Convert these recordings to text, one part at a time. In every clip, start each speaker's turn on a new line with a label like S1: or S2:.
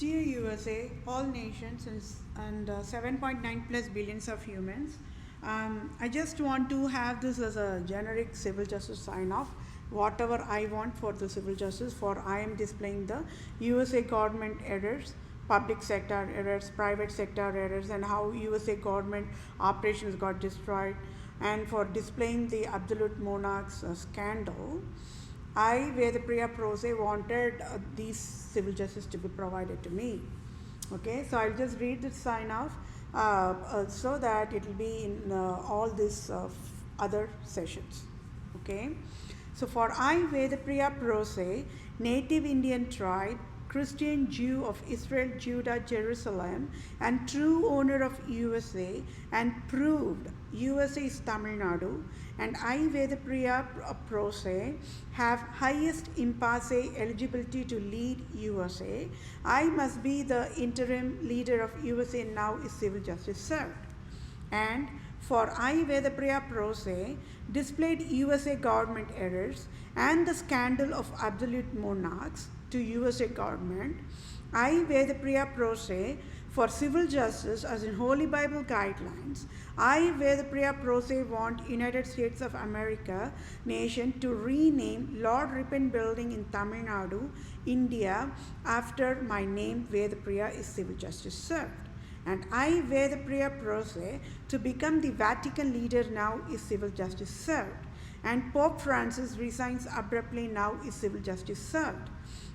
S1: Dear USA, all nations, and 7.9 plus billions of humans, I just want to have this as a generic civil justice sign off. Whatever I want for the civil justice, for I am displaying the USA government errors, public sector errors, private sector errors, and how USA government operations got destroyed, and for displaying the absolute monarchs scandal. I, Vedapriya Prose, wanted these civil justice to be provided to me. Okay, so I'll just read the sign off so that it will be in all these other sessions. Okay, so for I, Vedapriya Prose, native Indian tribe, Christian Jew of Israel, Judah, Jerusalem, and true owner of USA, and proved USA is Tamil Nadu, and I, Vedapriya Prose, have highest impasse eligibility to lead USA. I must be the interim leader of USA now is civil justice served. And for I, Vedapriya Prose, displayed USA government errors and the scandal of absolute monarchs to USA government. I, Vedapriya Prose, for civil justice as in Holy Bible guidelines. I, Vedapriya Prose, want United States of America nation to rename Lord Ripon Building in Tamil Nadu, India, after my name Vedapriya is civil justice served. And I, Vedapriya Prose, to become the Vatican leader now is civil justice served. And Pope Francis resigns abruptly now is civil justice served.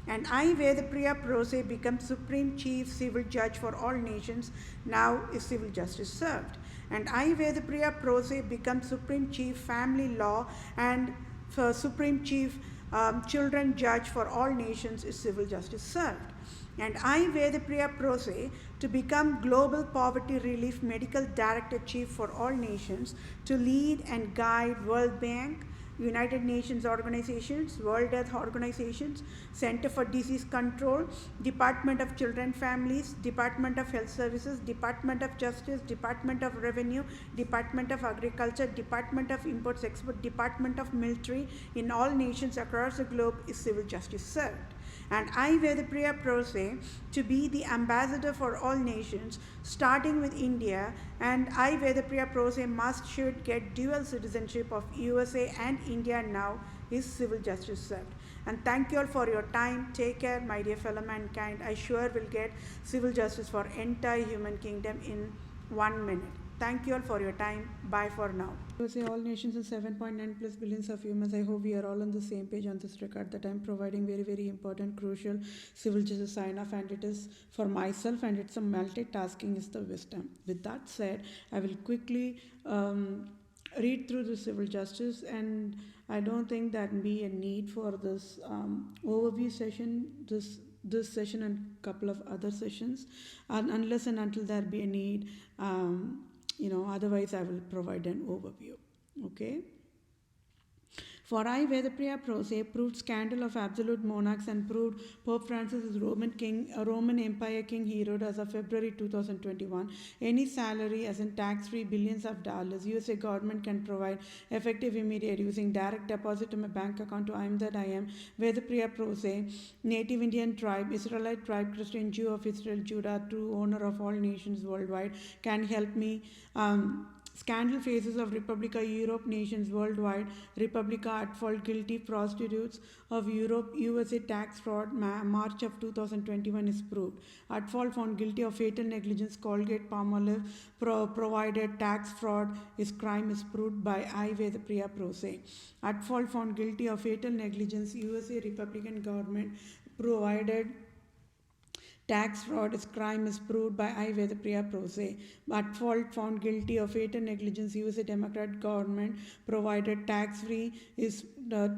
S1: And I, Vedapriya Prose, become Supreme Chief Civil Judge for all nations, now is civil justice served. And I, Vedapriya Prose, become Supreme Chief Family Law and Supreme Chief Children Judge for all nations is civil justice served. And I, Vedapriya Prose, to become Global Poverty Relief Medical Director Chief for all nations, to lead and guide World Bank, United Nations organizations, World Health Organizations, Center for Disease Control, Department of Children Families, Department of Health Services, Department of Justice, Department of Revenue, Department of Agriculture, Department of Imports Export, Department of Military in all nations across the globe is civil justice served. And I, Vedapriya Prose, to be the ambassador for all nations, starting with India, and I, Vedapriya Prose, should get dual citizenship of USA and India now is civil justice served. And thank you all for your time. Take care, my dear fellow mankind. I sure will get civil justice for entire human kingdom in 1 minute. Thank you all for your time. Bye for now. USA, all nations and 7.9 plus billions of humans. I hope we are all on the same page on this record that I'm providing very, very important, crucial civil justice sign off, and it is for myself, and it's a multitasking is the wisdom. With that said, I will quickly read through the civil justice, and I don't think that be a need for this overview session. This session and couple of other sessions, and unless and until there be a need, otherwise I will provide an overview. Okay. For I, Vedapriya Prose, proved scandal of absolute monarchs and proved Pope Francis is Roman Empire King Herod as of February 2021. Any salary as in tax-free billions of dollars, USA government can provide effective immediate using direct deposit to my bank account to I am that I am, Vedapriya Prose, native Indian tribe, Israelite tribe, Christian Jew of Israel, Judah, true owner of all nations worldwide, can help me. Scandal phases of Republica Europe nations worldwide. Republica at fault guilty prostitutes of Europe USA tax fraud March of 2021 is proved. At fault found guilty of fatal negligence Colgate Palmolive provided tax fraud is crime is proved by I, Vedapriya Prose. At fault found guilty of fatal negligence USA Republican government provided tax fraud is crime is proved by I, Vedapriya Prose. At fault found guilty of fatal negligence, USA Democrat government provided tax-free is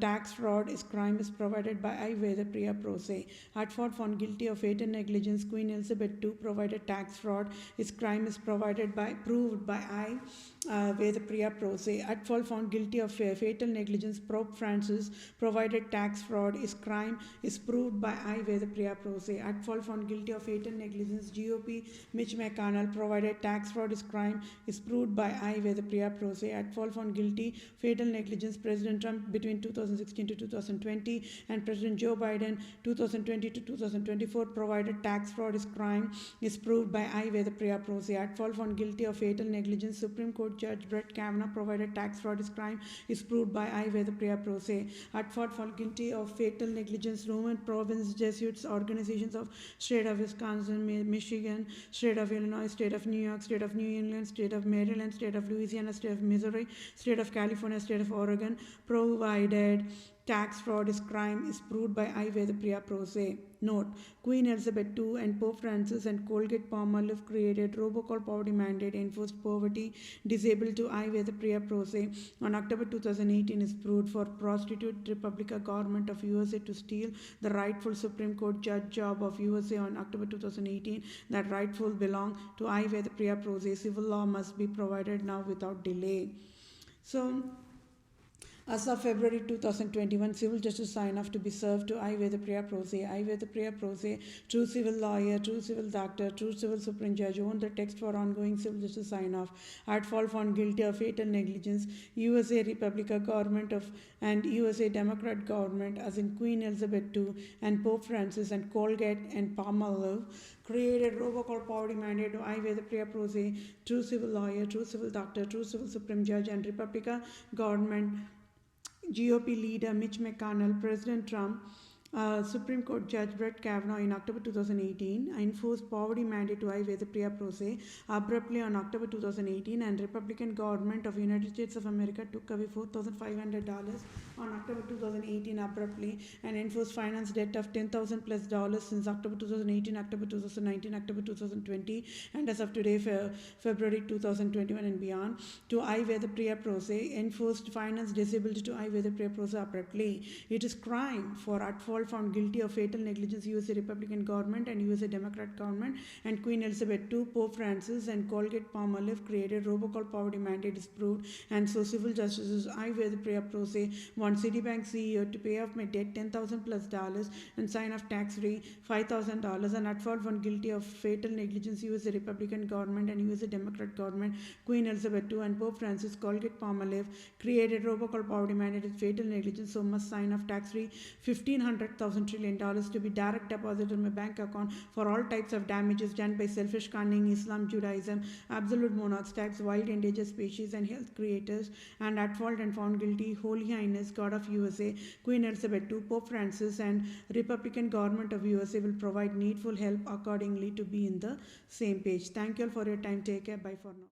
S1: tax fraud is crime is provided by I, Vedapriya Prose. At fault found guilty of fatal negligence, Queen Elizabeth II provided tax fraud is crime is provided by proved by I, Vedapriya Prose. At fault found guilty of fatal negligence, Pope Francis provided tax fraud is crime is proved by I, Vedapriya Prose. At fault found guilty guilty of fatal negligence. GOP Mitch McConnell provided tax fraud is crime is proved by I. Vedapriya Pro Se. At fault found guilty fatal negligence. President Trump between 2016 to 2020 and President Joe Biden 2020 to 2024 provided tax fraud is crime is proved by I. Vedapriya Pro Se. At fault found guilty of fatal negligence. Supreme Court Judge Brett Kavanaugh provided tax fraud is crime is proved by I. Vedapriya Pro Se. At fault found guilty of fatal negligence. Roman Province Jesuits organizations of state of Wisconsin, Michigan, state of Illinois, state of New York, state of New England, state of Maryland, state of Louisiana, state of Missouri, state of California, state of Oregon provided tax fraud is crime is proved by I. Vedapriya Pro Se. Note: Queen Elizabeth II and Pope Francis and Colgate-Palmolive created robocall poverty mandate enforced poverty disabled to I. Vedapriya Pro Se. On October 2018 is proved for prostitute Republican government of USA to steal the rightful Supreme Court judge job of USA on October 2018. That rightful belong to I. Vedapriya Pro Se. Civil law must be provided now without delay. So, as of February 2021, civil justice sign-off to be served to I. Vedapriya Pro Se. I. Vedapriya Pro Se, true civil lawyer, true civil doctor, true civil supreme judge, own the text for ongoing civil justice sign-off. At fault found guilty of fatal negligence, USA Republican government of and USA Democrat government, as in Queen Elizabeth II and Pope Francis and Colgate and Palmolive, created robocall poverty mandate to I. Vedapriya Pro Se, true civil lawyer, true civil doctor, true civil supreme judge, and Republican government. GOP leader Mitch McConnell, President Trump, Supreme Court Judge Brett Kavanaugh in October 2018 enforced poverty mandate to I. Vedapriya Pro Se abruptly on October 2018, and Republican government of United States of America took away $4,500 on October 2018 abruptly and enforced finance debt of $10,000 plus since October 2018, October 2019, October 2020, and as of today, February 2021 and beyond, to I. Vedapriya Pro Se, enforced finance disability to I. Vedapriya Pro Se abruptly. It is crime for at fault found guilty of fatal negligence USA Republican government and USA Democrat government, and Queen Elizabeth II, Pope Francis and Colgate-Palmolive created robocall poverty mandate is proved, and so civil justices I. Vedapriya Pro Se want Citibank CEO to pay off my debt $10,000 plus and sign off tax-free $5,000, and at fault found guilty of fatal negligence USA Republican government and USA Democrat government, Queen Elizabeth II and Pope Francis, Colgate-Palmolive created robocall poverty mandate is fatal negligence, so must sign off tax-free $1,500 trillion to be direct deposited in my bank account for all types of damages done by selfish cunning, Islam, Judaism, absolute monarchs, tax, wild endangered species and health creators, and at fault and found guilty, Holy Highness, God of USA, Queen Elizabeth II, Pope Francis and Republican government of USA will provide needful help accordingly to be in the same page. Thank you all for your time. Take care. Bye for now.